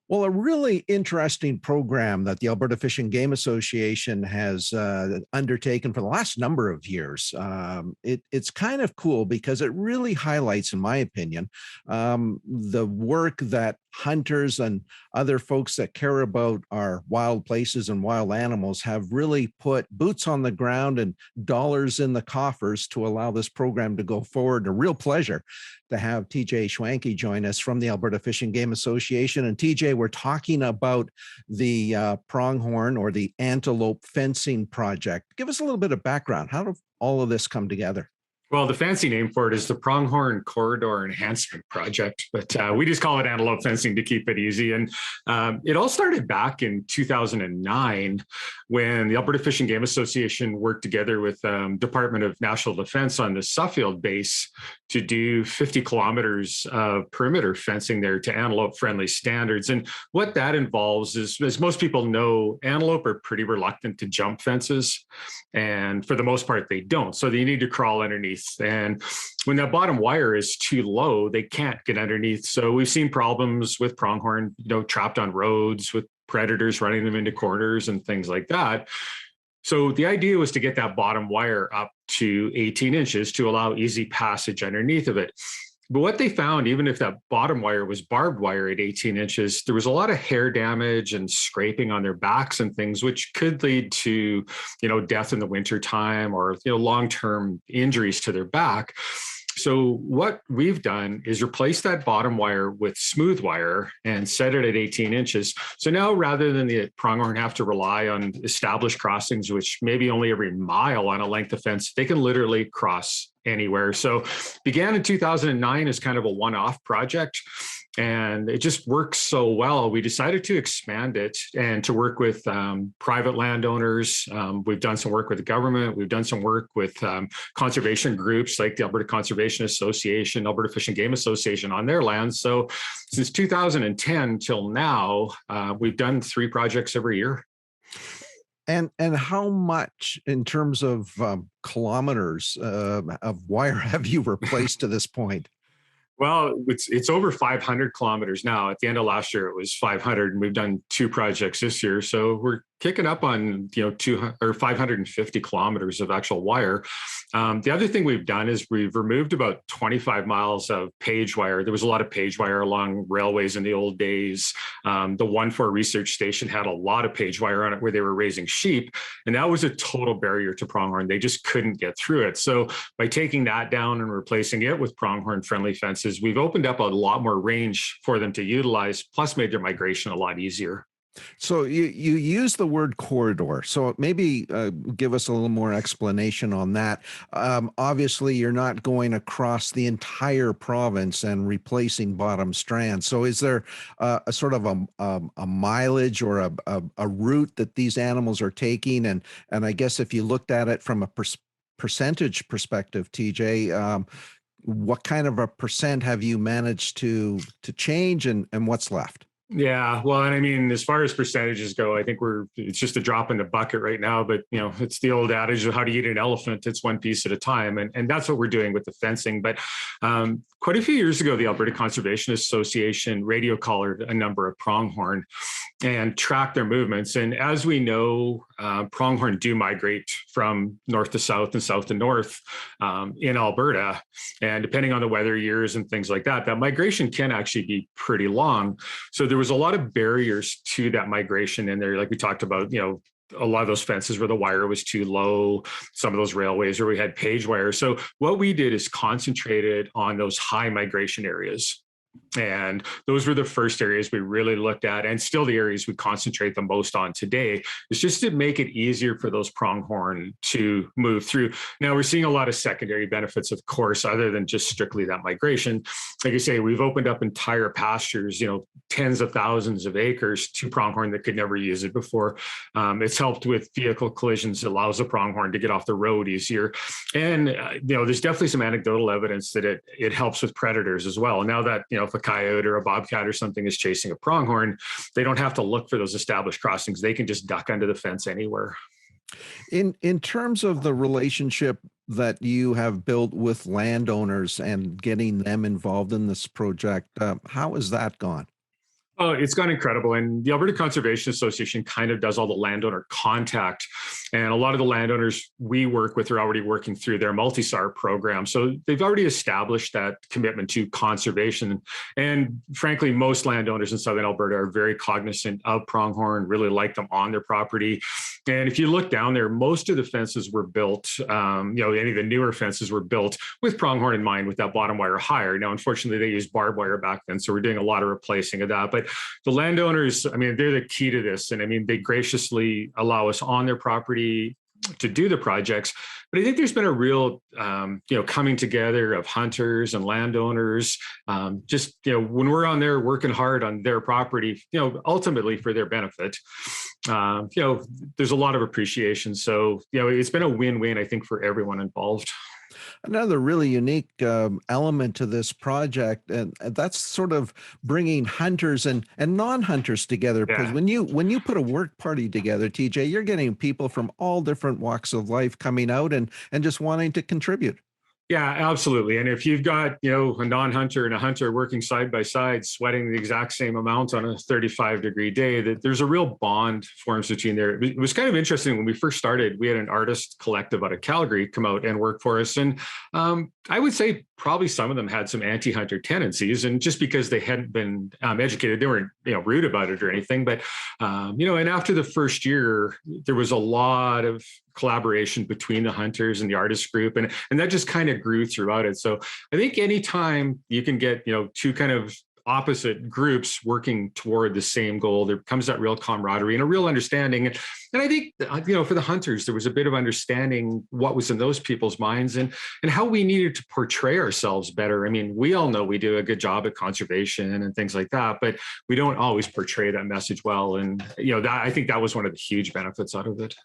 Well, a really interesting program that the Alberta Fish and Game Association has undertaken for the last number of years. It's kind of cool because it really highlights, in my opinion, the work that hunters and other folks that care about our wild places and wild animals have really put boots on the ground and dollars in the coffers to allow this program to go forward. A real pleasure to have TJ Schwanky join us from the Alberta Fish and Game Association. And TJ, we're talking about the pronghorn or the antelope fencing project. Give us a little bit of background. How did all of this come together? Well, the fancy name for it is the Pronghorn Corridor Enhancement Project, but we just call it antelope fencing to keep it easy. And it all started back in 2009 when the Alberta Fish and Game Association worked together with Department of National Defence on the Suffield base to do 50 kilometers of perimeter fencing there to antelope-friendly standards. And what that involves is, as most people know, antelope are pretty reluctant to jump fences. And for the most part, they don't. So they need to crawl underneath. And when that bottom wire is too low, they can't get underneath. So we've seen problems with pronghorn, trapped on roads with predators running them into corners and things like that. So the idea was to get that bottom wire up to 18 inches to allow easy passage underneath of it. But what they found, even if that bottom wire was barbed wire at 18 inches, there was a lot of hair damage and scraping on their backs and things, which could lead to, death in the wintertime or, long-term injuries to their back. So what we've done is replace that bottom wire with smooth wire and set it at 18 inches. So now rather than the pronghorn have to rely on established crossings, which maybe only every mile on a length of fence, they can literally cross anywhere. So began in 2009 as kind of a one-off project. And it just works so well. We decided to expand it and to work with private landowners. We've done some work with the government. We've done some work with conservation groups like the Alberta Conservation Association, Alberta Fish and Game Association on their lands. So since 2010 till now, we've done 3 projects every year. And how much in terms of kilometers of wire have you replaced to this point? Well, it's over 500 kilometers now. At the end of last year, it was 500, and we've done 2 projects this year. So we're kicking up on 200 or 550 kilometers of actual wire. The other thing we've done is we've removed about 25 miles of page wire. There was a lot of page wire along railways in the old days. The 1-4 research station had a lot of page wire on it where they were raising sheep, and that was a total barrier to pronghorn. They just couldn't get through it. So by taking that down and replacing it with pronghorn-friendly fences, we've opened up a lot more range for them to utilize, plus made their migration a lot easier. So you use the word corridor. So maybe give us a little more explanation on that. Obviously, you're not going across the entire province and replacing bottom strands. So is there a sort of a mileage or a route that these animals are taking? And I guess if you looked at it from a percentage perspective, TJ, what kind of a percent have you managed to change, and what's left? Yeah, well, and I mean, as far as percentages go, I think it's just a drop in the bucket right now, but it's the old adage of how to eat an elephant. It's one piece at a time. And that's what we're doing with the fencing. But quite a few years ago, the Alberta Conservation Association radio collared a number of pronghorn and tracked their movements. And as we know, pronghorn do migrate from north to south and south to north in Alberta. And depending on the weather years and things like that, that migration can actually be pretty long. So there was a lot of barriers to that migration in there. Like we talked about, a lot of those fences where the wire was too low, some of those railways where we had page wire. So what we did is concentrated on those high migration areas. And those were the first areas we really looked at, and still the areas we concentrate the most on today, is just to make it easier for those pronghorn to move through. Now we're seeing a lot of secondary benefits, of course, other than just strictly that migration. Like I say, we've opened up entire pastures, tens of thousands of acres to pronghorn that could never use it before. It's helped with vehicle collisions. It allows the pronghorn to get off the road easier. And, there's definitely some anecdotal evidence that it helps with predators as well. Now that, if a coyote or a bobcat or something is chasing a pronghorn, they don't have to look for those established crossings. They can just duck under the fence anywhere. In terms of the relationship that you have built with landowners and getting them involved in this project, how has that gone? Oh, it's gone incredible. And the Alberta Conservation Association kind of does all the landowner contact. And a lot of the landowners we work with are already working through their multi-SAR program. So they've already established that commitment to conservation. And frankly, most landowners in Southern Alberta are very cognizant of pronghorn, really like them on their property. And if you look down there, most of the fences were built, any of the newer fences were built with pronghorn in mind, with that bottom wire higher. Now, unfortunately, they used barbed wire back then. So we're doing a lot of replacing of that. But the landowners, I mean, they're the key to this. And I mean, they graciously allow us on their property to do the projects. But I think there's been a real, coming together of hunters and landowners. When we're on there working hard on their property, ultimately for their benefit, there's a lot of appreciation. So, it's been a win-win, I think, for everyone involved. Another really unique element to this project, and that's sort of bringing hunters and non-hunters together. Because Yeah. when you put a work party together, TJ, you're getting people from all different walks of life coming out and just wanting to contribute. Yeah, absolutely. And if you've got, a non-hunter and a hunter working side by side, sweating the exact same amount on a 35-degree day, that there's a real bond forms between there. It was kind of interesting when we first started. We had an artist collective out of Calgary come out and work for us, and I would say probably some of them had some anti-hunter tendencies, and just because they hadn't been educated, they weren't rude about it or anything. But and after the first year, there was a lot of collaboration between the hunters and the artist group, and that just kind of grew throughout it. So I think anytime you can get two kind of opposite groups working toward the same goal, there comes that real camaraderie and a real understanding. And I think, for the hunters, there was a bit of understanding what was in those people's minds and how we needed to portray ourselves better. I mean, we all know we do a good job at conservation and things like that, but we don't always portray that message well. And, I think that was one of the huge benefits out of it.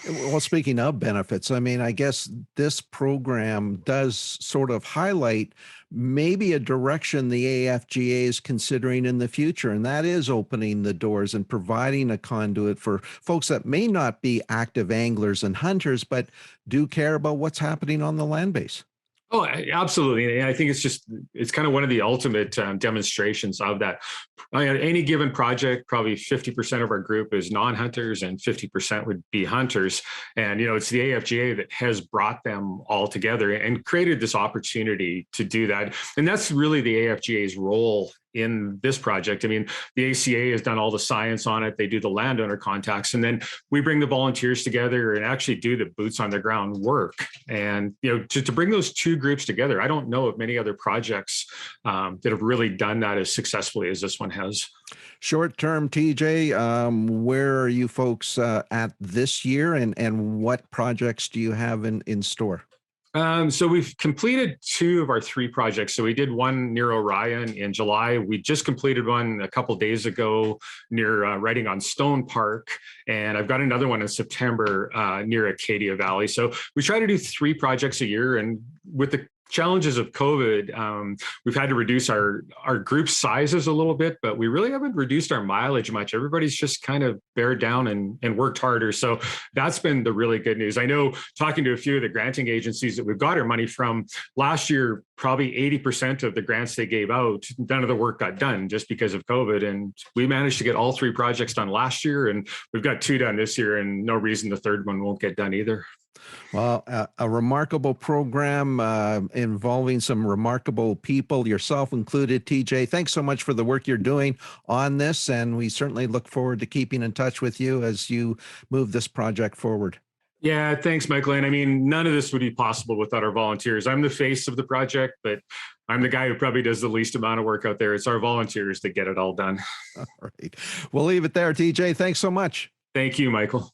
Well, speaking of benefits, I mean, I guess this program does sort of highlight maybe a direction the AFGA is considering in the future, and that is opening the doors and providing a conduit for folks that may not be active anglers and hunters, but do care about what's happening on the land base. Oh, absolutely. And I think it's kind of one of the ultimate demonstrations of that. Any given project, probably 50% of our group is non-hunters and 50% would be hunters. And, it's the AFGA that has brought them all together and created this opportunity to do that. And that's really the AFGA's role in this project. I mean, the ACA has done all the science on it. They do the landowner contacts, and then we bring the volunteers together and actually do the boots on the ground work. And, to bring those two groups together, I don't know of many other projects that have really done that as successfully as this one has. Short term, TJ, where are you folks at this year, and what projects do you have in store? So we've completed 2 of our 3 projects. So we did one near Orion in July. We just completed one a couple of days ago near Writing on Stone Park. And I've got another one in September near Acadia Valley. So we try to do 3 projects a year. And with the challenges of COVID, we've had to reduce our group sizes a little bit, but we really haven't reduced our mileage much. Everybody's just kind of bared down and worked harder. So that's been the really good news. I know, talking to a few of the granting agencies that we've got our money from last year, probably 80% of the grants they gave out, none of the work got done just because of COVID. And we managed to get all 3 projects done last year, and we've got 2 done this year, and no reason the 3rd one won't get done either. Well, a remarkable program involving some remarkable people, yourself included, TJ. Thanks so much for the work you're doing on this, and we certainly look forward to keeping in touch with you as you move this project forward. Yeah, thanks, Michael. And I mean, none of this would be possible without our volunteers. I'm the face of the project, but I'm the guy who probably does the least amount of work out there. It's our volunteers that get it all done. All right. We'll leave it there, TJ. Thanks so much. Thank you, Michael.